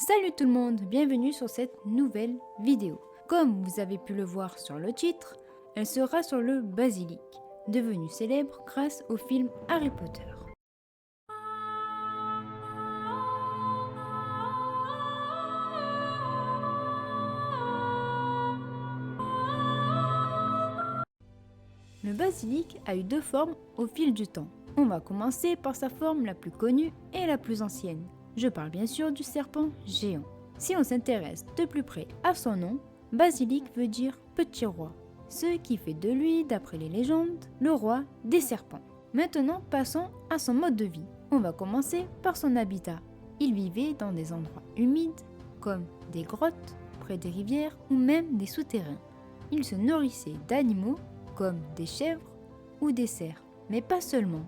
Salut tout le monde, bienvenue sur cette nouvelle vidéo. Comme vous avez pu le voir sur le titre, elle sera sur le basilic, devenu célèbre grâce au film Harry Potter. Le basilic a eu deux formes au fil du temps. On va commencer par sa forme la plus connue et la plus ancienne. Je parle bien sûr du serpent géant. Si on s'intéresse de plus près à son nom, basilic veut dire petit roi, ce qui fait de lui, d'après les légendes, le roi des serpents. Maintenant, passons à son mode de vie. On va commencer par son habitat. Il vivait dans des endroits humides, comme des grottes, près des rivières ou même des souterrains. Il se nourrissait d'animaux comme des chèvres ou des cerfs, mais pas seulement.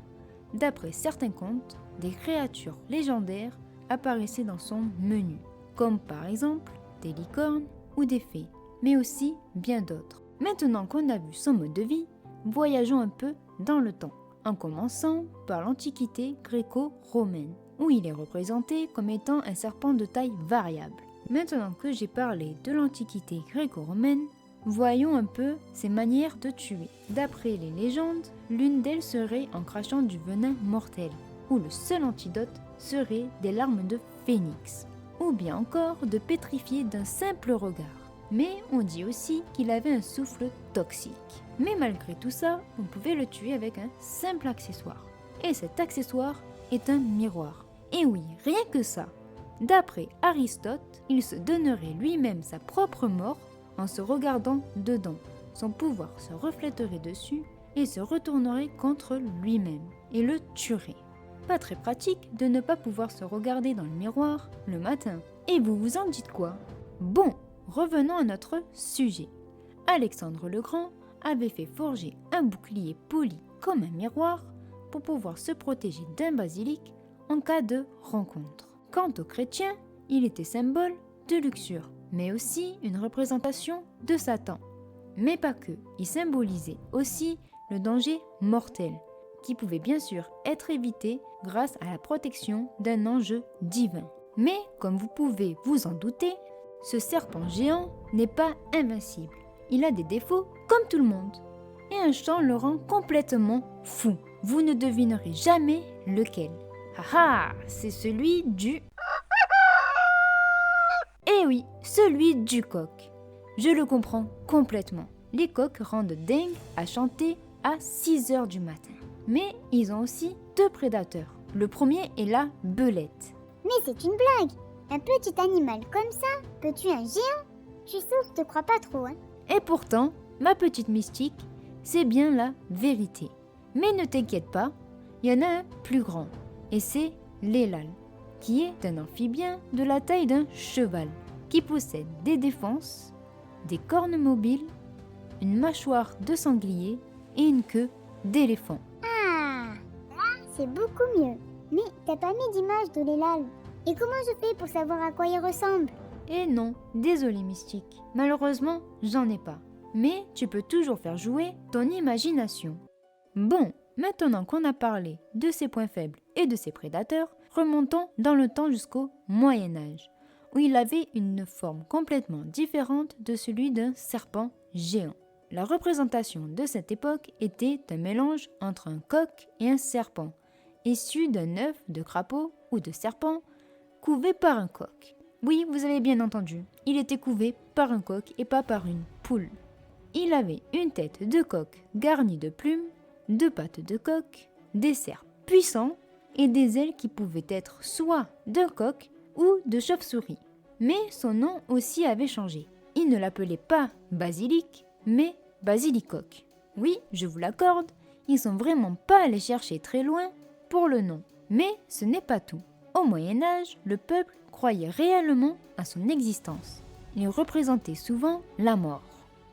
D'après certains contes, des créatures légendaires apparaissaient dans son menu, comme par exemple des licornes ou des fées, mais aussi bien d'autres. Maintenant qu'on a vu son mode de vie, voyageons un peu dans le temps, en commençant par l'Antiquité gréco-romaine, où il est représenté comme étant un serpent de taille variable. Maintenant que j'ai parlé de l'Antiquité gréco-romaine, voyons un peu ses manières de tuer. D'après les légendes, l'une d'elles serait en crachant du venin mortel, ou le seul antidote serait des larmes de phénix, ou bien encore de pétrifier d'un simple regard. Mais on dit aussi qu'il avait un souffle toxique. Mais malgré tout ça, on pouvait le tuer avec un simple accessoire. Et cet accessoire est un miroir. Et oui, rien que ça. D'après Aristote, il se donnerait lui-même sa propre mort en se regardant dedans. Son pouvoir se reflèterait dessus et se retournerait contre lui-même et le tuerait. Pas très pratique de ne pas pouvoir se regarder dans le miroir le matin. Et vous vous en dites quoi? Bon, revenons à notre sujet. Alexandre le Grand avait fait forger un bouclier poli comme un miroir pour pouvoir se protéger d'un basilic en cas de rencontre. Quant aux chrétiens, il était symbole de luxure, mais aussi une représentation de Satan. Mais pas que, il symbolisait aussi le danger mortel, qui pouvait bien sûr être évité grâce à la protection d'un ange divin. Mais comme vous pouvez vous en douter, ce serpent géant n'est pas invincible. Il a des défauts comme tout le monde. Et un chant le rend complètement fou. Vous ne devinerez jamais lequel. Haha, c'est celui du... Eh oui, celui du coq. Je le comprends complètement. Les coqs rendent dingue à chanter à 6 heures du matin. Mais ils ont aussi deux prédateurs. Le premier est la belette. Mais c'est une blague. Un petit animal comme ça peut tuer un géant? Je suis sûre que je te crois pas trop, hein. Et pourtant, ma petite mystique, c'est bien la vérité. Mais ne t'inquiète pas, il y en a un plus grand. Et c'est l'élal, qui est un amphibien de la taille d'un cheval, qui possède des défenses, des cornes mobiles, une mâchoire de sanglier et une queue d'éléphant. Ah, là, c'est beaucoup mieux. Mais t'as pas mis d'image de l'élal. Et comment je fais pour savoir à quoi il ressemble? Et non, désolé Mystique, malheureusement, j'en ai pas. Mais tu peux toujours faire jouer ton imagination. Bon, maintenant qu'on a parlé de ses points faibles et de ses prédateurs, remontons dans le temps jusqu'au Moyen-Âge, où il avait une forme complètement différente de celui d'un serpent géant. La représentation de cette époque était un mélange entre un coq et un serpent, issu d'un œuf de crapaud ou de serpent couvé par un coq. Oui, vous avez bien entendu, il était couvé par un coq et pas par une poule. Il avait une tête de coq garnie de plumes, deux pattes de coq, des serres puissants et des ailes qui pouvaient être soit d'un coq ou de chauve-souris. Mais son nom aussi avait changé. Il ne l'appelait pas basilic, mais basilicoque. Oui, je vous l'accorde, ils sont vraiment pas allés chercher très loin pour le nom. Mais ce n'est pas tout. Au Moyen-Âge, le peuple croyait réellement à son existence. Il représentait souvent la mort.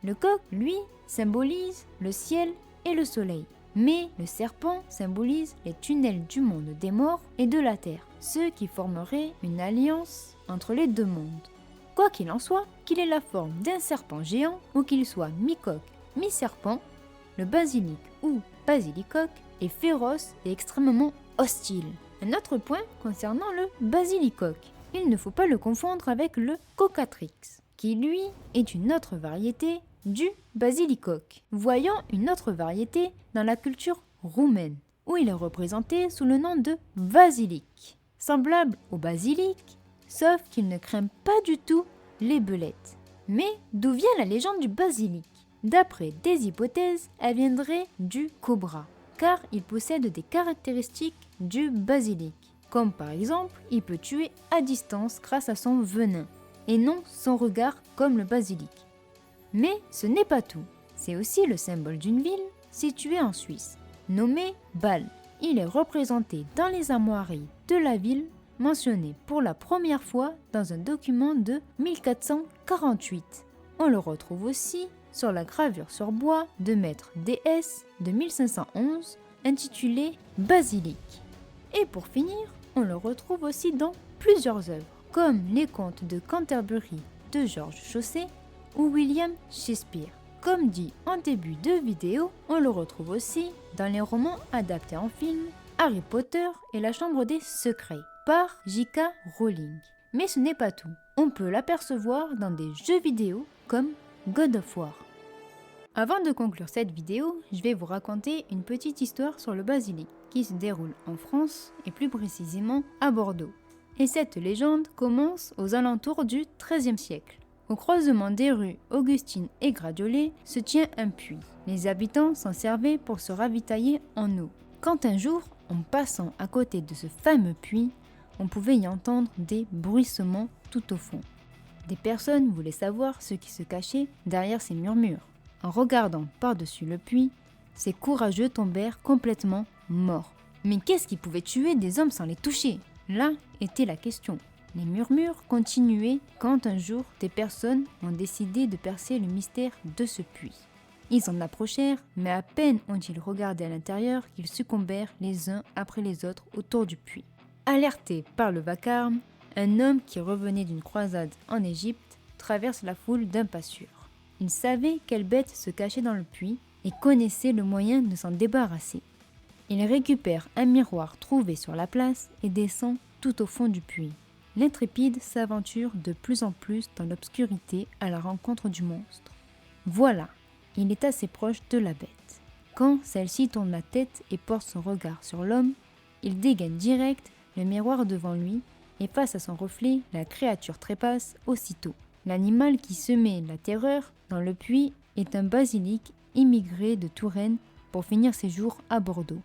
Le coq, lui, symbolise le ciel et le soleil. Mais le serpent symbolise les tunnels du monde des morts et de la terre, ceux qui formeraient une alliance entre les deux mondes. Quoi qu'il en soit, qu'il ait la forme d'un serpent géant ou qu'il soit mi-coq, mi-serpent, le basilic ou basilicoque est féroce et extrêmement hostile. Un autre point concernant le basilicoque. il ne faut pas le confondre avec le Cocatrix, qui lui est une autre variété du basilicoque. Voyons une autre variété dans la culture roumaine, où il est représenté sous le nom de basilic. Semblable au basilic, sauf qu'il ne craint pas du tout les belettes. Mais d'où vient la légende du basilic? D'après des hypothèses, elle viendrait du cobra, car il possède des caractéristiques du basilic, comme par exemple, il peut tuer à distance grâce à son venin, et non son regard comme le basilic. Mais ce n'est pas tout, c'est aussi le symbole d'une ville située en Suisse, nommée Bâle. Il est représenté dans les armoiries de la ville, mentionné pour la première fois dans un document de 1448. On le retrouve aussi sur la gravure sur bois de Maître DS de 1511 intitulée Basilic. Et pour finir, on le retrouve aussi dans plusieurs œuvres, comme les Contes de Canterbury de Georges Chaucer ou William Shakespeare. Comme dit en début de vidéo, on le retrouve aussi dans les romans adaptés en film Harry Potter et la Chambre des Secrets par J.K. Rowling. Mais ce n'est pas tout, on peut l'apercevoir dans des jeux vidéo comme God of War. Avant de conclure cette vidéo, je vais vous raconter une petite histoire sur le basilic qui se déroule en France et plus précisément à Bordeaux. Et cette légende commence aux alentours du XIIIe siècle. Au croisement des rues Augustine et Gradiolet se tient un puits. Les habitants s'en servaient pour se ravitailler en eau. Quand un jour, en passant à côté de ce fameux puits, on pouvait y entendre des bruissements tout au fond. Des personnes voulaient savoir ce qui se cachait derrière ces murmures. En regardant par-dessus le puits, ces courageux tombèrent complètement morts. Mais qu'est-ce qui pouvait tuer des hommes sans les toucher? Là était la question. Les murmures continuaient quand un jour des personnes ont décidé de percer le mystère de ce puits. Ils s'en approchèrent, mais à peine ont-ils regardé à l'intérieur qu'ils succombèrent les uns après les autres autour du puits. Alerté par le vacarme, un homme qui revenait d'une croisade en Égypte traverse la foule d'un pas sûr. Il savait quelle bête se cachait dans le puits et connaissait le moyen de s'en débarrasser. Il récupère un miroir trouvé sur la place et descend tout au fond du puits. L'intrépide s'aventure de plus en plus dans l'obscurité à la rencontre du monstre. Voilà, il est assez proche de la bête. Quand celle-ci tourne la tête et porte son regard sur l'homme, il dégaine direct le miroir devant lui et face à son reflet, la créature trépasse aussitôt. L'animal qui semait la terreur dans le puits est un basilic immigré de Touraine pour finir ses jours à Bordeaux.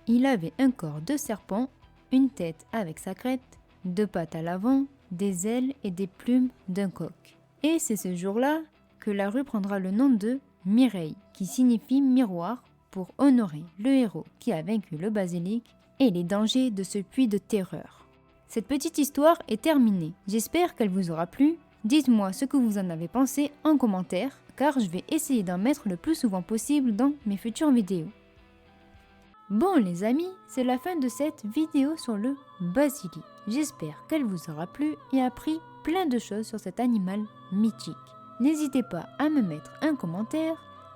Il avait un corps de serpent, une tête avec sa crête, deux pattes à l'avant, des ailes et des plumes d'un coq. Et c'est ce jour-là que la rue prendra le nom de Mireille, qui signifie miroir, pour honorer le héros qui a vaincu le basilic et les dangers de ce puits de terreur. Cette petite histoire est terminée. J'espère qu'elle vous aura plu. Dites-moi ce que vous en avez pensé en commentaire, car je vais essayer d'en mettre le plus souvent possible dans mes futures vidéos. Bon les amis, c'est la fin de cette vidéo sur le basilic. J'espère qu'elle vous aura plu et appris plein de choses sur cet animal mythique. N'hésitez pas à me mettre un commentaire,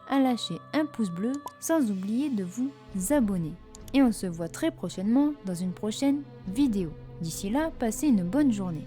à lâcher un pouce bleu, sans oublier de vous abonner. Et on se voit très prochainement dans une prochaine vidéo. D'ici là, passez une bonne journée.